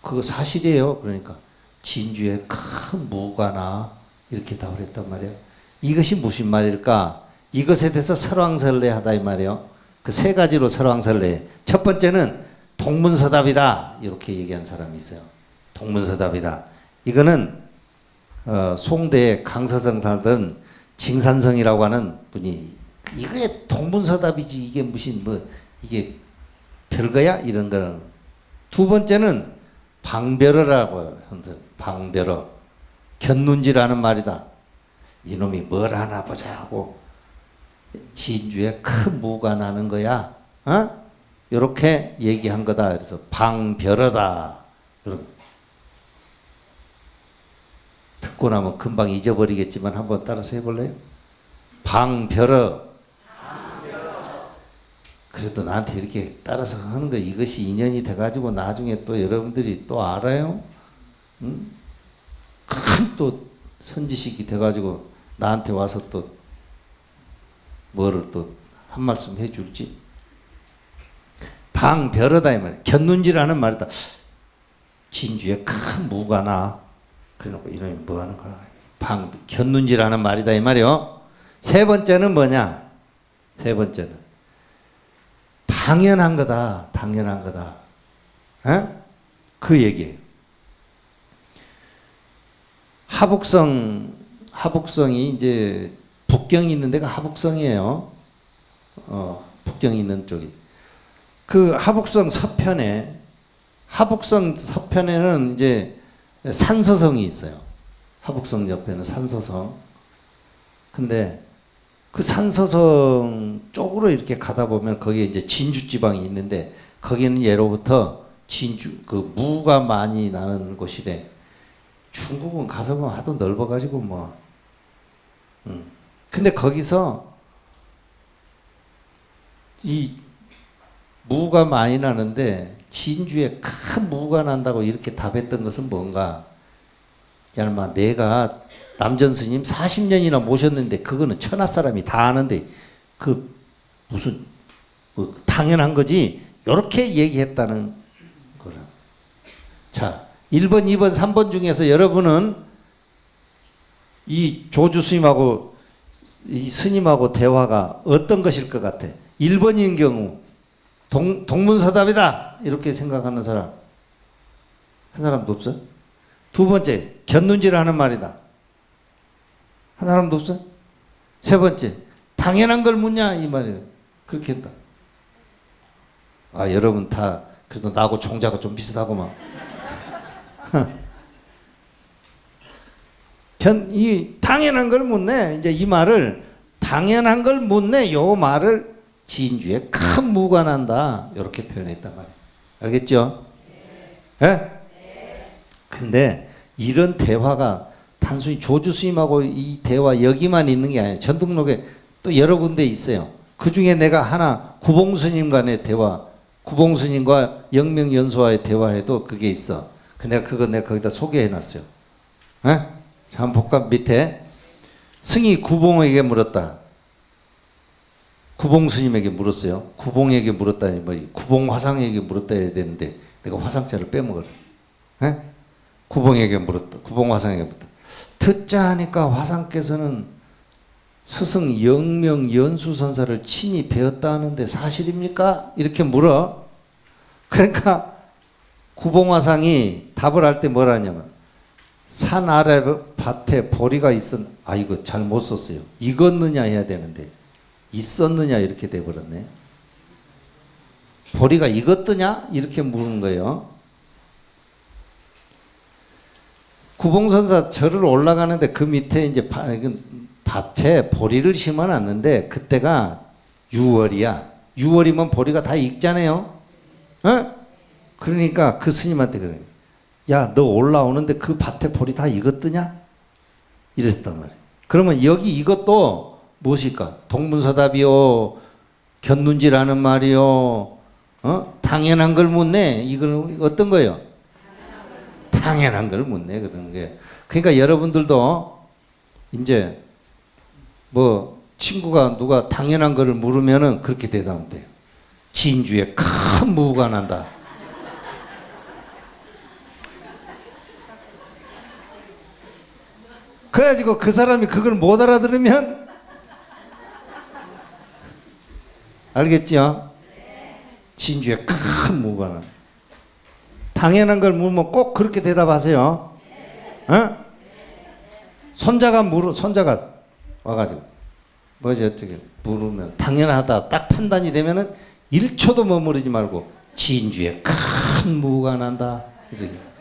그거 사실이에요. 그러니까 진주에 큰 무가 나 이렇게 답을 했단 말이에요. 이것이 무슨 말일까? 이것에 대해서 설왕설래하다 이 말이에요. 그 세 가지로 설왕설래. 첫 번째는 동문서답이다. 이렇게 얘기한 사람이 있어요. 동문서답이다. 이거는 송대에 강서성 살던 징산성이라고 하는 분이 이게 동문서답이지 이게 무슨 뭐 이게 별거야 이런 거는. 두 번째는 방별어라고 한들 방별어 견눈지라는 말이다. 이놈이 뭘 하나 보자 하고 진주에 큰 무가 나는 거야. 이렇게 얘기한 거다. 그래서 방별어다. 여러분 듣고 나면 금방 잊어버리겠지만 한번 따라서 해볼래요? 방별어. 그래도 나한테 이렇게 따라서 하는 거 이것이 인연이 돼가지고 나중에 또 여러분들이 또 알아요. 응? 큰 또 선지식이 돼가지고 나한테 와서 또 뭐를 또 한 말씀 해줄지. 방별어다 이 말이야. 견눈지라는 말이다. 진주에 큰 무가 나. 그래놓고 이놈이 뭐 하는 거야. 견눈지라는 말이다 이 말이요. 세 번째는 뭐냐? 세 번째는 당연한 거다. 당연한 거다. 에? 그 얘기예요. 하북성이 이제 북경이 있는 데가 하북성이에요. 북경이 있는 쪽이. 그 하북성 서편에는 이제 산서성이 있어요. 하북성 옆에는 산서성. 근데 그 산서성 쪽으로 이렇게 가다 보면 거기에 이제 진주 지방이 있는데 거기는 예로부터 진주 그 무가 많이 나는 곳이래. 중국은 가서 보면 하도 넓어가지고 뭐. 근데 거기서 이 무가 많이 나는데 진주에 큰 무가 난다고 이렇게 답했던 것은 뭔가? 야마 내가 남전 스님 40년이나 모셨는데 그거는 천하 사람이 다 아는데 그 무슨 뭐 당연한 거지 이렇게 얘기했다는 거라. 자 1번, 2번, 3번 중에서 여러분은 이 조주 스님하고 이 스님하고 대화가 어떤 것일 것 같아? 1번인 경우 동문서답이다 이렇게 생각하는 사람 한 사람도 없어? 두 번째 견눈지라는 말이다 한 사람도 없어? 세 번째 당연한 걸 묻냐 이 말이야. 그렇게 했다. 아 여러분 다 그래도 나하고 종자가 좀 비슷하고만. 이 당연한 걸 묻네. 이제 이 말을 당연한 걸 묻네. 요 말을 진주에 큰 무가 난다. 이렇게 표현했단 말이에요. 알겠죠? 예? 근데 이런 대화가 단순히 조주 스님하고 이 대화 여기만 있는 게 아니에요. 전등록에 또 여러 군데 있어요. 그 중에 내가 하나 구봉스님 간의 대화, 구봉스님과 영명연수와의 대화에도 그게 있어. 근데 그거 내가 거기다 소개해 놨어요. 에? 자, 한번 볼까? 밑에 승이 구봉에게 물었다. 구봉스님에게 물었어요. 구봉에게 물었다니 뭐 구봉 화상에게 물었다 해야 되는데 내가 화상자를 빼먹어라. 에? 구봉에게 물었다. 구봉 화상에게 물었다. 듣자 하니까 화상께서는 스승 영명 연수선사를 친히 배웠다 하는데 사실입니까? 이렇게 물어. 그러니까 구봉화상이 답을 할 때 뭐라 하냐면 산 아래 밭에 보리가 이거 잘못 썼어요. 익었느냐 해야 되는데 있었느냐 이렇게 돼버렸네. 보리가 익었더냐 이렇게 물은 거예요. 구봉선사 절을 올라가는데 그 밑에 이제 밭에 보리를 심어놨는데 그때가 6월이야. 6월이면 보리가 다 익잖아요. 어? 그러니까 그 스님한테 그래. 야, 너 올라오는데 그 밭에 보리 다 익었더냐? 이랬단 말이야. 그러면 여기 이것도 무엇일까? 동문서답이요. 견눈지라는 말이요. 당연한 걸 묻네. 이건 어떤 거요? 당연한 걸 묻네. 그런 게. 그러니까 여러분들도 이제 뭐 친구가 누가 당연한 거를 물으면은 그렇게 대답하면 돼요. 진주에 큰 무가 난다. 그래가지고 그 사람이 그걸 못 알아들으면 알겠죠? 진주에 큰 무가 나. 당연한 걸 물으면 꼭 그렇게 대답하세요. 어? 손자가 와가지고 뭐지 어떻게 물으면 당연하다 딱 판단이 되면은 1초도 머무르지 말고 진주에 큰 무가 난다 이렇게.